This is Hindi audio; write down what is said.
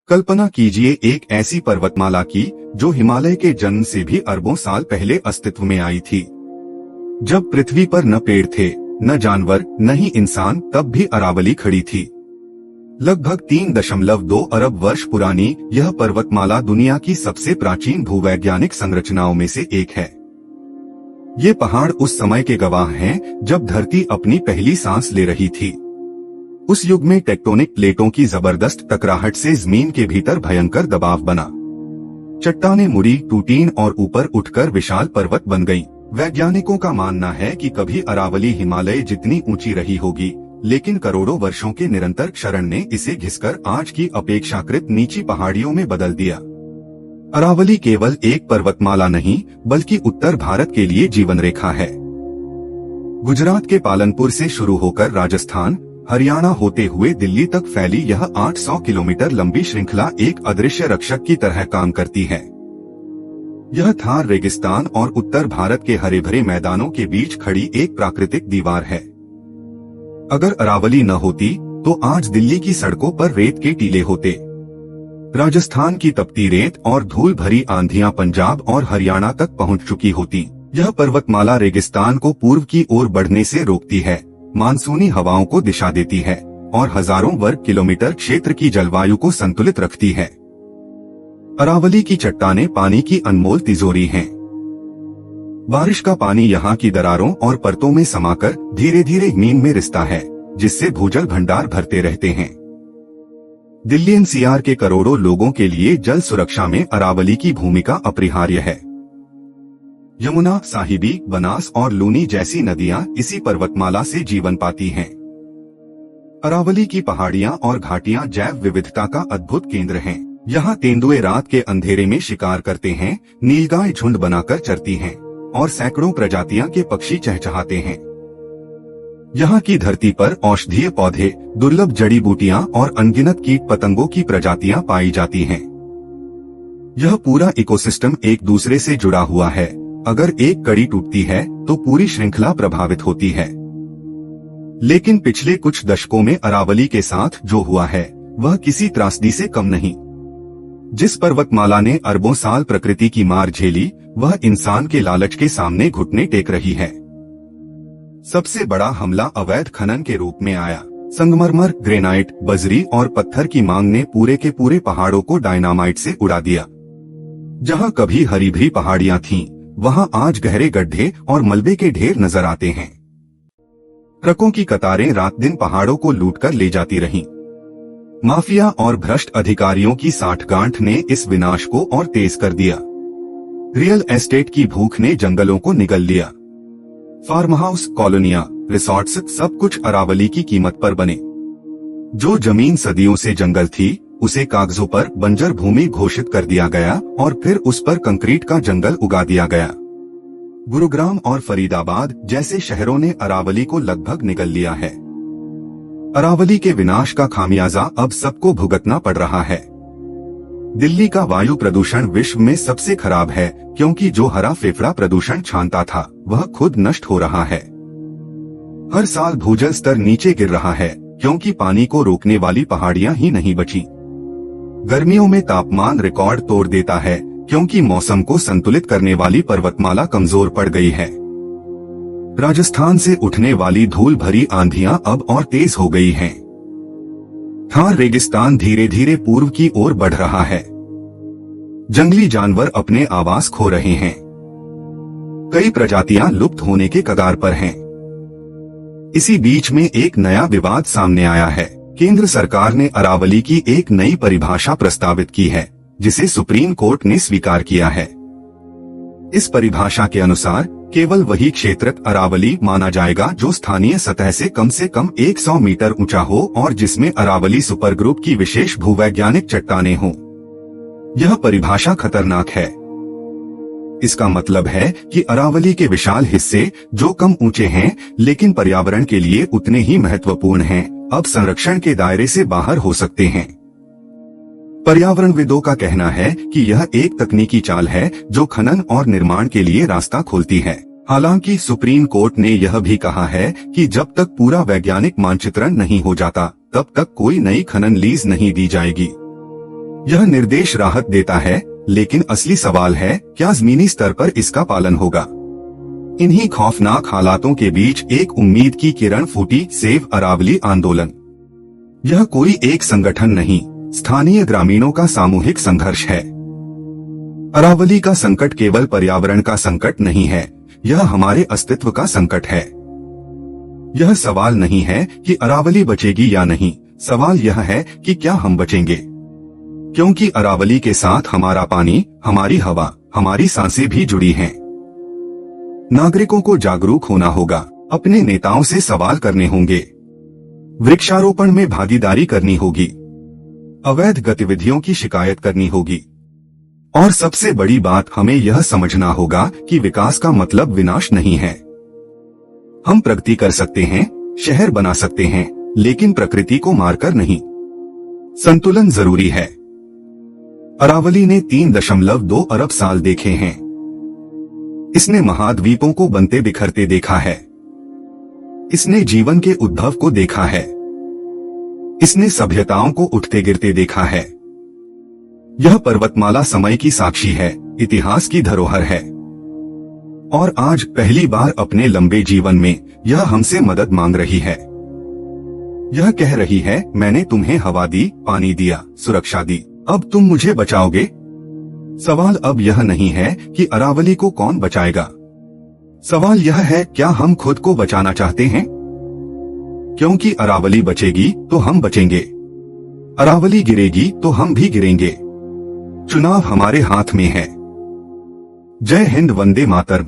कल्पना कीजिए एक ऐसी पर्वतमाला की जो हिमालय के जन्म से भी अरबों साल पहले अस्तित्व में आई थी। जब पृथ्वी पर न पेड़ थे, न जानवर, न ही इंसान, तब भी अरावली खड़ी थी। लगभग 3.2 अरब वर्ष पुरानी यह पर्वतमाला दुनिया की सबसे प्राचीन भूवैज्ञानिक संरचनाओं में से एक है। ये पहाड़ उस समय के गवाह हैं जब धरती अपनी पहली सांस ले रही थी। उस युग में टेक्टोनिक प्लेटों की जबरदस्त टकराहट से जमीन के भीतर भयंकर दबाव बना। चट्टानें मुड़ी, टूटीं और ऊपर उठकर विशाल पर्वत बन गईं। वैज्ञानिकों का मानना है कि कभी अरावली हिमालय जितनी ऊंची रही होगी, लेकिन करोड़ों वर्षों के निरंतर क्षरण ने इसे घिसकर आज की अपेक्षाकृत नीची पहाड़ियों में बदल दिया। अरावली केवल एक पर्वतमाला नहीं, बल्कि उत्तर भारत के लिए जीवन रेखा है। गुजरात के पालनपुर से शुरू होकर राजस्थान, हरियाणा होते हुए दिल्ली तक फैली यह 800 किलोमीटर लंबी श्रृंखला एक अदृश्य रक्षक की तरह काम करती है। यह थार रेगिस्तान और उत्तर भारत के हरे भरे मैदानों के बीच खड़ी एक प्राकृतिक दीवार है। अगर अरावली न होती तो आज दिल्ली की सड़कों पर रेत के टीले होते। राजस्थान की तपती रेत और धूल भरी आंधियां पंजाब और हरियाणा तक पहुंच चुकी होती। यह पर्वतमाला रेगिस्तान को पूर्व की ओर बढ़ने से रोकती है, मानसूनी हवाओं को दिशा देती है और हजारों वर्ग किलोमीटर क्षेत्र की जलवायु को संतुलित रखती है। अरावली की चट्टानें पानी की अनमोल तिजोरी हैं। बारिश का पानी यहाँ की दरारों और परतों में समाकर धीरे धीरे नींद में रिसता है, जिससे भूजल भंडार भरते रहते हैं। दिल्ली एनसीआर के करोड़ों लोगों के लिए जल सुरक्षा में अरावली की भूमिका अपरिहार्य है। यमुना, साहिबी, बनास और लूनी जैसी नदियां इसी पर्वतमाला से जीवन पाती हैं। अरावली की पहाड़ियां और घाटियां जैव विविधता का अद्भुत केंद्र हैं। यहाँ तेंदुए रात के अंधेरे में शिकार करते हैं, नीलगाय झुंड बनाकर चरती हैं और सैकड़ों प्रजातियां के पक्षी चहचहाते हैं। यहाँ की धरती पर औषधीय पौधे, दुर्लभ जड़ी बूटियां और अनगिनत कीट पतंगों की प्रजातियां पाई जाती हैं। यह पूरा इकोसिस्टम एक दूसरे से जुड़ा हुआ है। अगर एक कड़ी टूटती है तो पूरी श्रृंखला प्रभावित होती है। लेकिन पिछले कुछ दशकों में अरावली के साथ जो हुआ है वह किसी त्रासदी से कम नहीं। जिस पर्वतमाला ने अरबों साल प्रकृति की मार झेली, वह इंसान के लालच के सामने घुटने टेक रही है। सबसे बड़ा हमला अवैध खनन के रूप में आया। संगमरमर, ग्रेनाइट, बजरी और पत्थर की मांग ने पूरे के पूरे पहाड़ों को डायनामाइट से उड़ा दिया। जहाँ कभी हरी भरी पहाड़ियां थीं, वहाँ आज गहरे गड्ढे और मलबे के ढेर नजर आते हैं। ट्रकों की कतारें रात दिन पहाड़ों को लूटकर ले जाती रहीं। माफिया और भ्रष्ट अधिकारियों की साठगांठ ने इस विनाश को और तेज कर दिया। रियल एस्टेट की भूख ने जंगलों को निगल लिया। फार्म हाउस, कॉलोनियां, रिसोर्ट्स, सब कुछ अरावली की कीमत पर बने। जो जमीन सदियों से जंगल थी, उसे कागजों पर बंजर भूमि घोषित कर दिया गया और फिर उस पर कंक्रीट का जंगल उगा दिया गया। गुरुग्राम और फरीदाबाद जैसे शहरों ने अरावली को लगभग निगल लिया है। अरावली के विनाश का खामियाजा अब सबको भुगतना पड़ रहा है। दिल्ली का वायु प्रदूषण विश्व में सबसे खराब है, क्योंकि जो हरा फेफड़ा प्रदूषण छानता था वह खुद नष्ट हो रहा है। हर साल भूजल स्तर नीचे गिर रहा है, क्योंकि पानी को रोकने वाली पहाड़ियां ही नहीं बची। गर्मियों में तापमान रिकॉर्ड तोड़ देता है, क्योंकि मौसम को संतुलित करने वाली पर्वतमाला कमजोर पड़ गई है। राजस्थान से उठने वाली धूल भरी आंधियां अब और तेज हो गई हैं। थार रेगिस्तान धीरे धीरे पूर्व की ओर बढ़ रहा है। जंगली जानवर अपने आवास खो रहे हैं। कई प्रजातियां लुप्त होने के कगार पर हैं। इसी बीच में एक नया विवाद सामने आया है। केंद्र सरकार ने अरावली की एक नई परिभाषा प्रस्तावित की है, जिसे सुप्रीम कोर्ट ने स्वीकार किया है। इस परिभाषा के अनुसार केवल वही क्षेत्र अरावली माना जाएगा जो स्थानीय सतह से कम 100 मीटर ऊंचा हो और जिसमें अरावली सुपर ग्रुप की विशेष भूवैज्ञानिक चट्टानें हों। यह परिभाषा खतरनाक है। इसका मतलब है कि अरावली के विशाल हिस्से जो कम ऊंचे हैं लेकिन पर्यावरण के लिए उतने ही महत्वपूर्ण हैं, अब संरक्षण के दायरे से बाहर हो सकते हैं। पर्यावरणविदों का कहना है कि यह एक तकनीकी चाल है जो खनन और निर्माण के लिए रास्ता खोलती है। हालांकि सुप्रीम कोर्ट ने यह भी कहा है कि जब तक पूरा वैज्ञानिक मानचित्रण नहीं हो जाता, तब तक कोई नई खनन लीज नहीं दी जाएगी। यह निर्देश राहत देता है, लेकिन असली सवाल है क्या जमीनी स्तर पर इसका पालन होगा। इन्हीं खौफनाक हालातों के बीच एक उम्मीद की किरण फूटी, सेव अरावली आंदोलन। यह कोई एक संगठन नहीं, स्थानीय ग्रामीणों का सामूहिक संघर्ष है। अरावली का संकट केवल पर्यावरण का संकट नहीं है, यह हमारे अस्तित्व का संकट है। यह सवाल नहीं है कि अरावली बचेगी या नहीं, सवाल यह है कि क्या हम बचेंगे, क्योंकि अरावली के साथ हमारा पानी, हमारी हवा, हमारी सांसें भी जुड़ी हैं। नागरिकों को जागरूक होना होगा, अपने नेताओं से सवाल करने होंगे, वृक्षारोपण में भागीदारी करनी होगी, अवैध गतिविधियों की शिकायत करनी होगी, और सबसे बड़ी बात हमें यह समझना होगा कि विकास का मतलब विनाश नहीं है। हम प्रगति कर सकते हैं, शहर बना सकते हैं, लेकिन प्रकृति को मारकर नहीं। संतुलन जरूरी है। अरावली ने 3.2 अरब साल देखे हैं। इसने महाद्वीपों को बनते बिखरते देखा है। इसने जीवन के उद्भव को देखा है। इसने सभ्यताओं को उठते गिरते देखा है। यह पर्वतमाला समय की साक्षी है, इतिहास की धरोहर है। और आज पहली बार अपने लंबे जीवन में यह हमसे मदद मांग रही है। यह कह रही है, मैंने तुम्हें हवा दी, पानी दिया, सुरक्षा दी, अब तुम मुझे बचाओगे। सवाल अब यह नहीं है कि अरावली को कौन बचाएगा। सवाल यह है, क्या हम खुद को बचाना चाहते हैं? क्योंकि अरावली बचेगी तो हम बचेंगे, अरावली गिरेगी तो हम भी गिरेंगे। चुनाव हमारे हाथ में है। जय हिंद, वंदे मातरम।